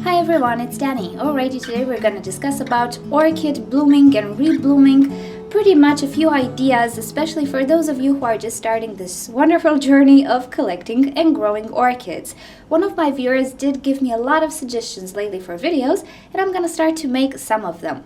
Hi everyone, it's Danny. Alrighty, today we're gonna discuss about orchid blooming and reblooming. Pretty much a few ideas, especially for those of you who are just starting this wonderful journey of collecting and growing orchids. One of my viewers did give me a lot of suggestions lately for videos, and I'm gonna start to make some of them.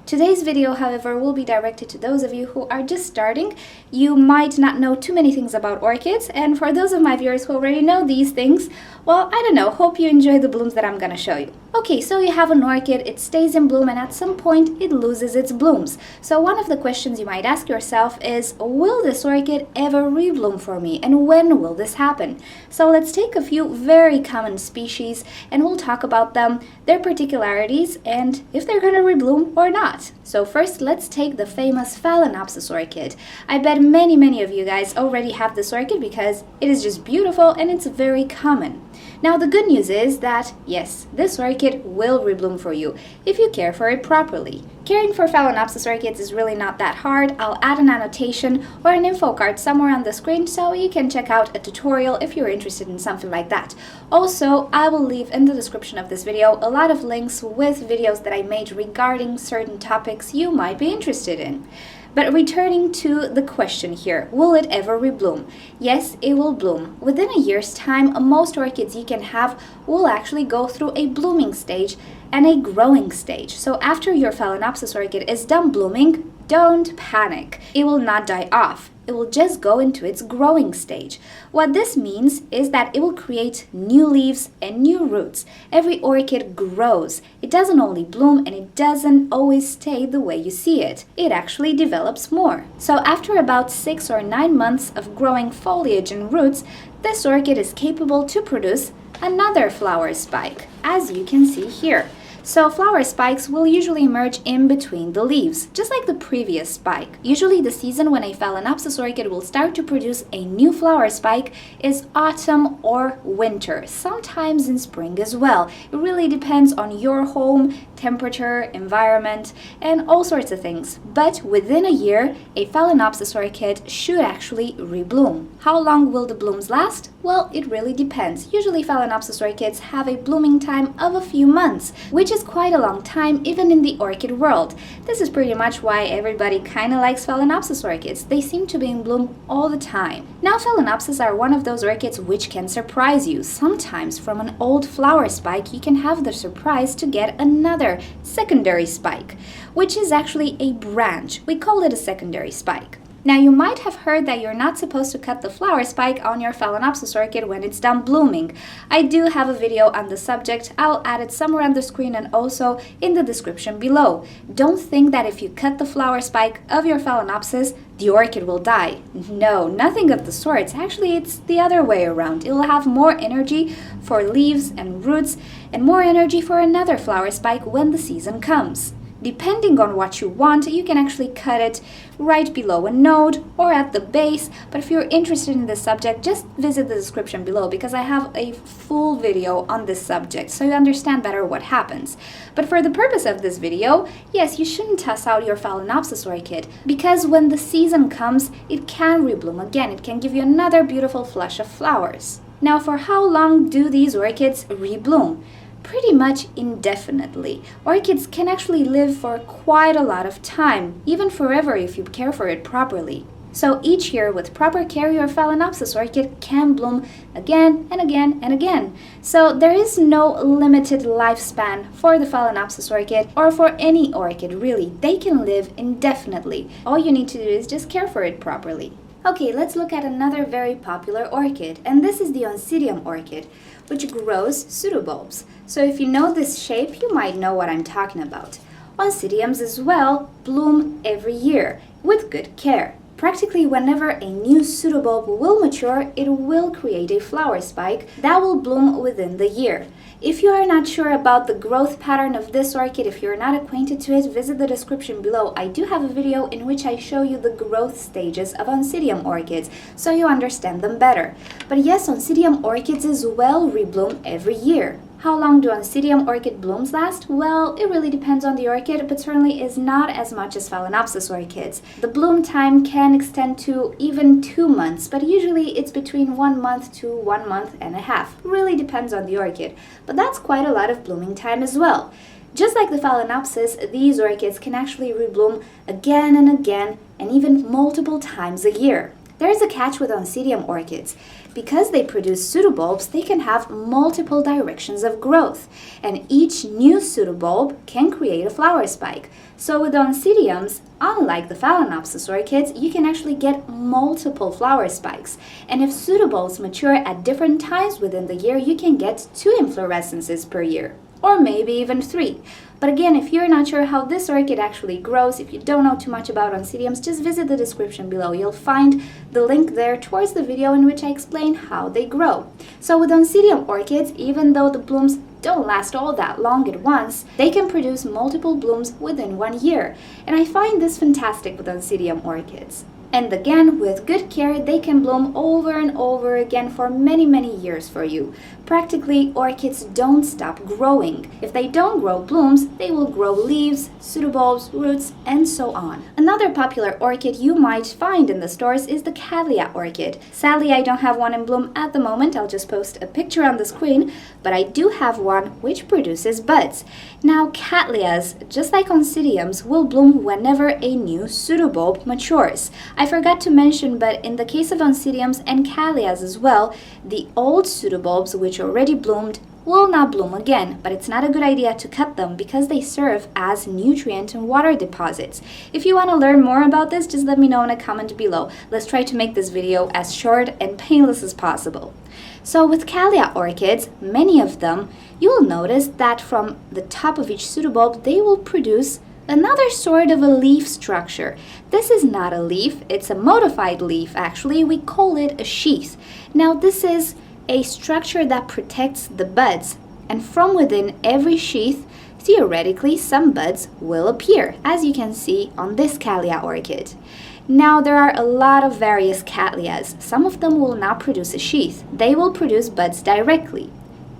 Today's video, however, will be directed to those of you who are just starting. You might not know too many things about orchids, and for those of my viewers who already know these things, well, I don't know, hope you enjoy the blooms that I'm gonna show you. Okay, so you have an orchid, it stays in bloom, and at some point it loses its blooms. So one of the questions you might ask yourself is, will this orchid ever rebloom for me, and when will this happen? So let's take a few very common species, and we'll talk about them, their particularities, and if they're gonna rebloom or not. So first, let's take the famous Phalaenopsis orchid. I bet many of you guys already have this orchid because it is just beautiful and it's very common. Now the good news is that, yes, this orchid will rebloom for you if you care for it properly. Caring for Phalaenopsis orchids is really not that hard. I'll add an annotation or an info card somewhere on the screen so you can check out a tutorial if you're interested in something like that. Also, I will leave in the description of this video a lot of links with videos that I made regarding certain topics you might be interested in. But returning to the question here, will it ever rebloom? Yes, it will bloom. Within a year's time, most orchids you can have will actually go through a blooming stage and a growing stage. So after your Phalaenopsis orchid is done blooming, don't panic. It will not die off. It will just go into its growing stage. What this means is that it will create new leaves and new roots. Every orchid grows. It doesn't only bloom, and it doesn't always stay the way you see it. It actually develops more. So after about 6 or 9 months of growing foliage and roots, this orchid is capable to produce another flower spike, as you can see here. So flower spikes will usually emerge in between the leaves, just like the previous spike. Usually the season when a Phalaenopsis orchid will start to produce a new flower spike is autumn or winter, sometimes in spring as well. It really depends on your home, temperature, environment, and all sorts of things. But within a year, a Phalaenopsis orchid should actually rebloom. How long will the blooms last? Well, it really depends. Usually Phalaenopsis orchids have a blooming time of a few months, which is quite a long time even in the orchid world. This is pretty much why everybody kind of likes Phalaenopsis orchids. They seem to be in bloom all the time. Now Phalaenopsis are one of those orchids which can surprise you. Sometimes from an old flower spike you can have the surprise to get another secondary spike, which is actually a branch. We call it a secondary spike. Now you might have heard that you're not supposed to cut the flower spike on your Phalaenopsis orchid when it's done blooming. I do have a video on the subject. I'll add it somewhere on the screen and also in the description below. Don't think that if you cut the flower spike of your Phalaenopsis, the orchid will die. No, nothing of the sorts. Actually, it's the other way around. It will have more energy for leaves and roots and more energy for another flower spike when the season comes. Depending on what you want, you can actually cut it right below a node or at the base, but if you're interested in this subject, just visit the description below because I have a full video on this subject so you understand better what happens. But for the purpose of this video, yes, you shouldn't toss out your Phalaenopsis orchid because when the season comes, it can rebloom again. It can give you another beautiful flush of flowers. Now, for how long do these orchids rebloom? Pretty much indefinitely. Orchids can actually live for quite a lot of time, even forever if you care for it properly. So each year with proper care, your Phalaenopsis orchid can bloom again and again and again. So there is no limited lifespan for the Phalaenopsis orchid or for any orchid really. They can live indefinitely. All you need to do is just care for it properly. Okay, let's look at another very popular orchid, and this is the Oncidium Orchid, which grows pseudobulbs. So if you know this shape, you might know what I'm talking about. Oncidiums as well bloom every year with good care. Practically whenever a new pseudobulb will mature, it will create a flower spike that will bloom within the year. If you are not sure about the growth pattern of this orchid, if you're not acquainted to it, visit the description below. I do have a video in which I show you the growth stages of Oncidium orchids, so you understand them better. But yes, Oncidium orchids as well rebloom every year. How long do Oncidium orchid blooms last? Well, it really depends on the orchid, but certainly is not as much as Phalaenopsis orchids. The bloom time can extend to even 2 months, but usually it's between 1 month to 1 month and a half. Really depends on the orchid, but that's quite a lot of blooming time as well. Just like the Phalaenopsis, these orchids can actually rebloom again and again, and even multiple times a year. There's a catch with Oncidium orchids. Because they produce pseudobulbs, they can have multiple directions of growth, and each new pseudobulb can create a flower spike. So with Oncidiums, unlike the Phalaenopsis orchids, you can actually get multiple flower spikes. And if pseudobulbs mature at different times within the year, you can get 2 inflorescences per year, or maybe even 3. But again, if you're not sure how this orchid actually grows, if you don't know too much about Oncidiums, just visit the description below. You'll find the link there towards the video in which I explain how they grow. So with Oncidium orchids, even though the blooms don't last all that long at once, they can produce multiple blooms within 1 year. And I find this fantastic with Oncidium orchids. And again, with good care, they can bloom over and over again for many years for you. Practically, orchids don't stop growing. If they don't grow blooms, they will grow leaves, pseudobulbs, roots, and so on. Another popular orchid you might find in the stores is the Kalia Orchid. Sadly, I don't have one in bloom at the moment. I'll just post a picture on the screen, but I do have one which produces buds. Now, Cattleyas, just like Oncidiums, will bloom whenever a new pseudobulb matures. I forgot to mention, but in the case of Oncidiums and Cattleyas as well, the old pseudobulbs which already bloomed will not bloom again, but it's not a good idea to cut them because they serve as nutrient and water deposits. If you want to learn more about this, just let me know in a comment below. Let's try to make this video as short and painless as possible. So with Kalia orchids, many of them, you will notice that from the top of each pseudobulb, they will produce another sort of a leaf structure. This is not a leaf, it's a modified leaf actually. We call it a sheath. Now this is a structure that protects the buds, and from within every sheath, theoretically, some buds will appear, as you can see on this Kalia orchid. Now, there are a lot of various Cattleyas. Some of them will not produce a sheath. They will produce buds directly.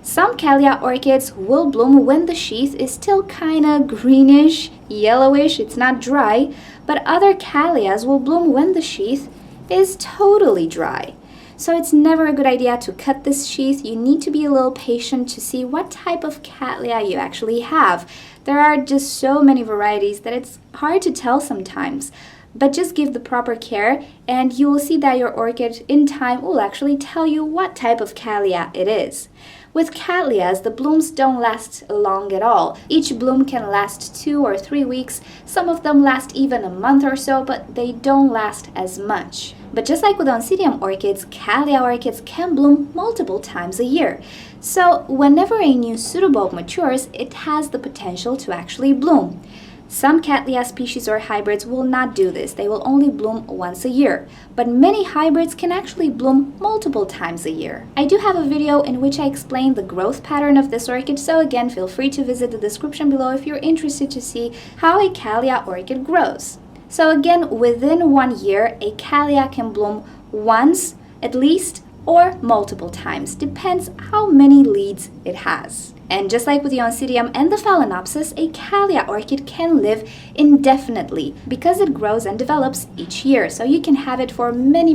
Some Kalia orchids will bloom when the sheath is still kinda greenish, yellowish, it's not dry, but other Kalias will bloom when the sheath is totally dry. So it's never a good idea to cut this sheath. You need to be a little patient to see what type of Cattleya you actually have. There are just so many varieties that it's hard to tell sometimes. But just give the proper care and you will see that your orchid in time will actually tell you what type of Kalia it is. With Cattleyas, the blooms don't last long at all. Each bloom can last 2 or 3 weeks. Some of them last even a month or so, but they don't last as much. But just like with Oncidium orchids, Kalia orchids can bloom multiple times a year. So whenever a new pseudobulb matures, it has the potential to actually bloom. Some Cattleya species or hybrids will not do this. They will only bloom once a year. But many hybrids can actually bloom multiple times a year. I do have a video in which I explain the growth pattern of this orchid, so again, feel free to visit the description below if you're interested to see how a Kalia orchid grows. So again, within 1 year, a Kalia can bloom once, at least, or multiple times. Depends how many leads it has. And just like with the Oncidium and the Phalaenopsis, a Kalia orchid can live indefinitely because it grows and develops each year. So you can have it for many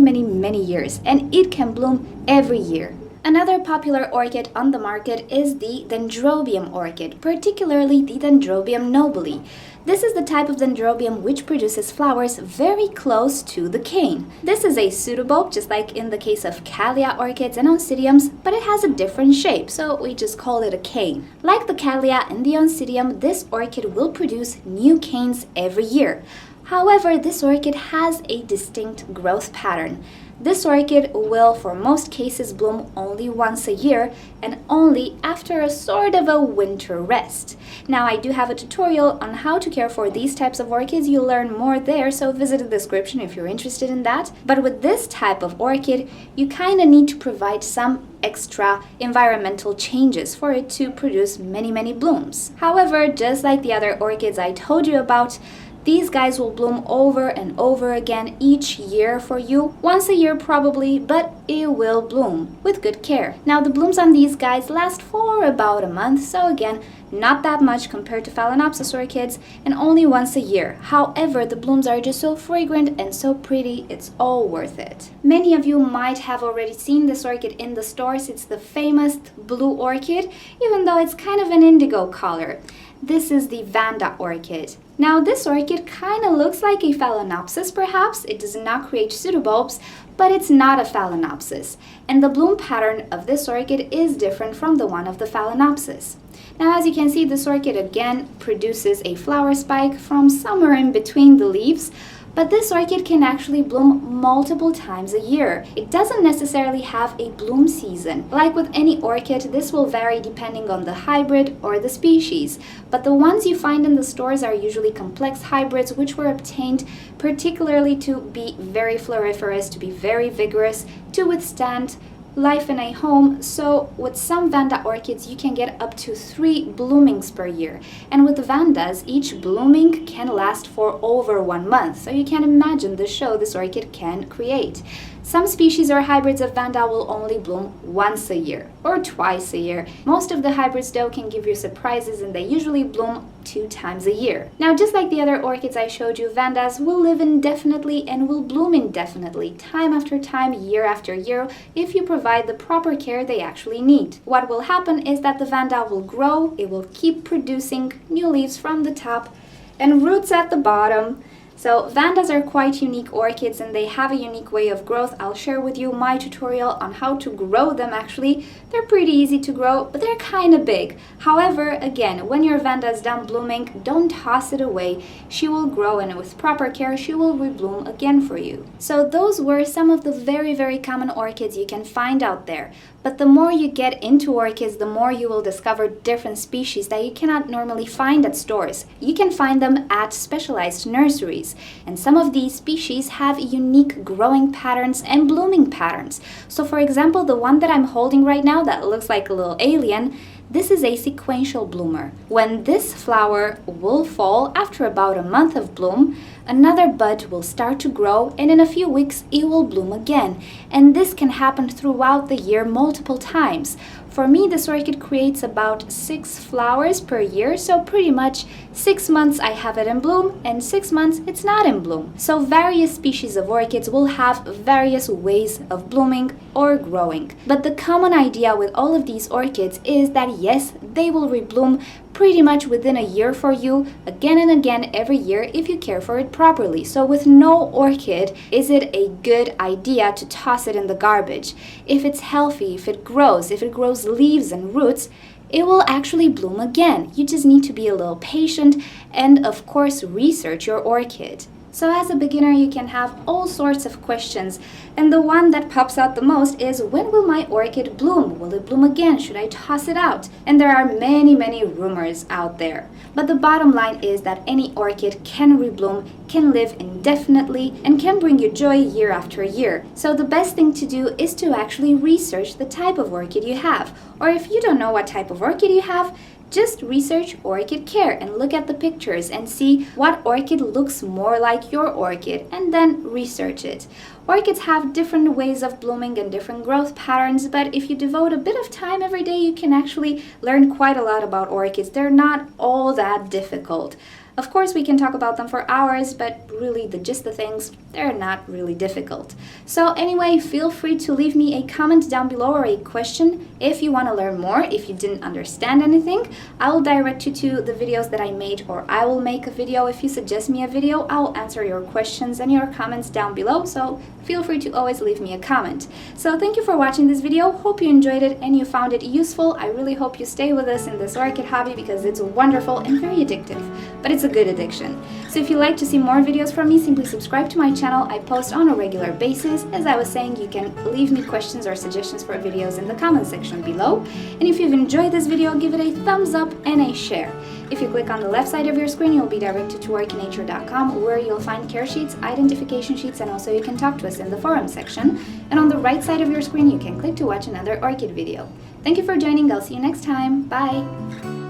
years, and it can bloom every year. Another popular orchid on the market is the Dendrobium orchid, particularly the Dendrobium nobile. This is the type of Dendrobium which produces flowers very close to the cane. This is a pseudobulb, just like in the case of Kalia orchids and Oncidiums, but it has a different shape, so we just call it a cane. Like the Kalia and the Oncidium, this orchid will produce new canes every year. However, this orchid has a distinct growth pattern. This orchid will, for most cases, bloom only once a year and only after a sort of a winter rest. Now, I do have a tutorial on how to care for these types of orchids. You'll learn more there, so visit the description if you're interested in that. But with this type of orchid, you kind of need to provide some extra environmental changes for it to produce many blooms. However, just like the other orchids I told you about, These guys will bloom over and over again each year for you, once a year probably, but it will bloom with good care. Now the blooms on these guys last for about a month, so again, not that much compared to Phalaenopsis orchids, and only once a year. However, the blooms are just so fragrant and so pretty, it's all worth it. Many of you might have already seen this orchid in the stores. It's the famous blue orchid, even though it's kind of an indigo color. This is the Vanda orchid. Now this orchid kind of looks like a Phalaenopsis perhaps. It does not create pseudobulbs, but it's not a Phalaenopsis. And the bloom pattern of this orchid is different from the one of the Phalaenopsis. Now as you can see, this orchid again produces a flower spike from somewhere in between the leaves, but this orchid can actually bloom multiple times a year. It doesn't necessarily have a bloom season. Like with any orchid, this will vary depending on the hybrid or the species, but the ones you find in the stores are usually complex hybrids which were obtained particularly to be very floriferous, to be very vigorous, to withstand life in a home. So with some Vanda orchids you can get up to 3 bloomings per year, and with the Vandas each blooming can last for over 1 month, so you can imagine the show this orchid can create. Some species or hybrids of Vanda will only bloom once a year or twice a year. Most of the hybrids though can give you surprises, and they usually bloom 2 times a year. Now just like the other orchids I showed you, Vandas will live indefinitely and will bloom indefinitely, time after time, year after year, if you provide the proper care they actually need. What will happen is that the Vanda will grow, it will keep producing new leaves from the top and roots at the bottom. So Vandas are quite unique orchids and they have a unique way of growth. I'll share with you my tutorial on how to grow them actually. They're pretty easy to grow, but they're kind of big. However, again, when your Vanda is done blooming, don't toss it away. She will grow, and with proper care, she will rebloom again for you. So those were some of the very common orchids you can find out there. But the more you get into orchids, the more you will discover different species that you cannot normally find at stores. You can find them at specialized nurseries. And some of these species have unique growing patterns and blooming patterns. So for example, the one that I'm holding right now that looks like a little alien, this is a sequential bloomer. When this flower will fall after about a month of bloom, another bud will start to grow, and in a few weeks it will bloom again. And this can happen throughout the year multiple times. For me, this orchid creates about 6 flowers per year, so pretty much 6 months I have it in bloom and 6 months it's not in bloom. So various species of orchids will have various ways of blooming or growing. But the common idea with all of these orchids is that yes, they will rebloom pretty much within a year for you, again and again every year if you care for it properly. So with no orchid is it a good idea to toss it in the garbage. If it's healthy, if it grows leaves and roots, it will actually bloom again. You just need to be a little patient and of course research your orchid. So as a beginner, you can have all sorts of questions, and the one that pops out the most is, when will my orchid bloom? Will it bloom again? Should I toss it out? And there are many rumors out there. But the bottom line is that any orchid can rebloom, can live indefinitely, and can bring you joy year after year. So the best thing to do is to actually research the type of orchid you have. Or if you don't know what type of orchid you have, just research orchid care and look at the pictures and see what orchid looks more like your orchid, and then research it. Orchids have different ways of blooming and different growth patterns, but if you devote a bit of time every day, you can actually learn quite a lot about orchids. They're not all that difficult. Of course, we can talk about them for hours, but really the gist of things, they're not really difficult. So anyway, feel free to leave me a comment down below or a question if you want to learn more. If you didn't understand anything, I will direct you to the videos that I made, or I will make a video. If you suggest me a video, I will answer your questions and your comments down below, so feel free to always leave me a comment. So thank you for watching this video. Hope you enjoyed it and you found it useful. I really hope you stay with us in this orchid hobby because it's wonderful and very addictive, but it's a good addiction. So if you'd like to see more videos from me, simply subscribe to my channel. I post on a regular basis. As I was saying, you can leave me questions or suggestions for videos in the comment section below. And if you've enjoyed this video, give it a thumbs up and a share. If you click on the left side of your screen, you'll be directed to orchidnature.com, where you'll find care sheets, identification sheets, and also you can talk to us in the forum section. And on the right side of your screen, you can click to watch another orchid video. Thank you for joining. I'll see you next time. Bye!